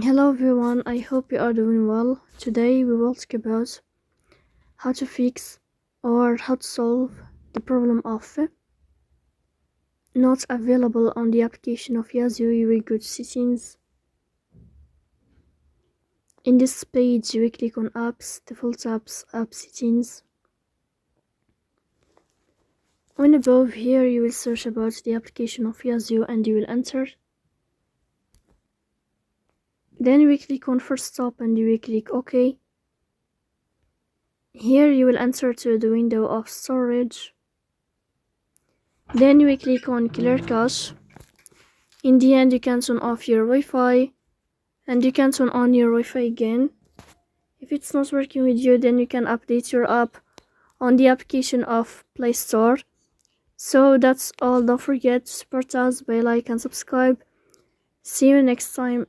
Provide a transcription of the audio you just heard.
Hello everyone, I hope you are doing well. Today we will talk about how to fix or how to solve the problem of not available on the application of Yazio. You will go to settings. In this page you will click on apps, default apps, app settings. When above here you will search about the application of Yazio and you will enter. Then you will click on first stop and you will click OK. Here you will enter to the window of storage. Then you will click on clear cache. In the end you can turn off your Wi-Fi and you can turn on your Wi-Fi again. If it's not working with you, then you can update your app on the application of Play Store. So that's all. Don't forget to support us by like and subscribe. See you next time.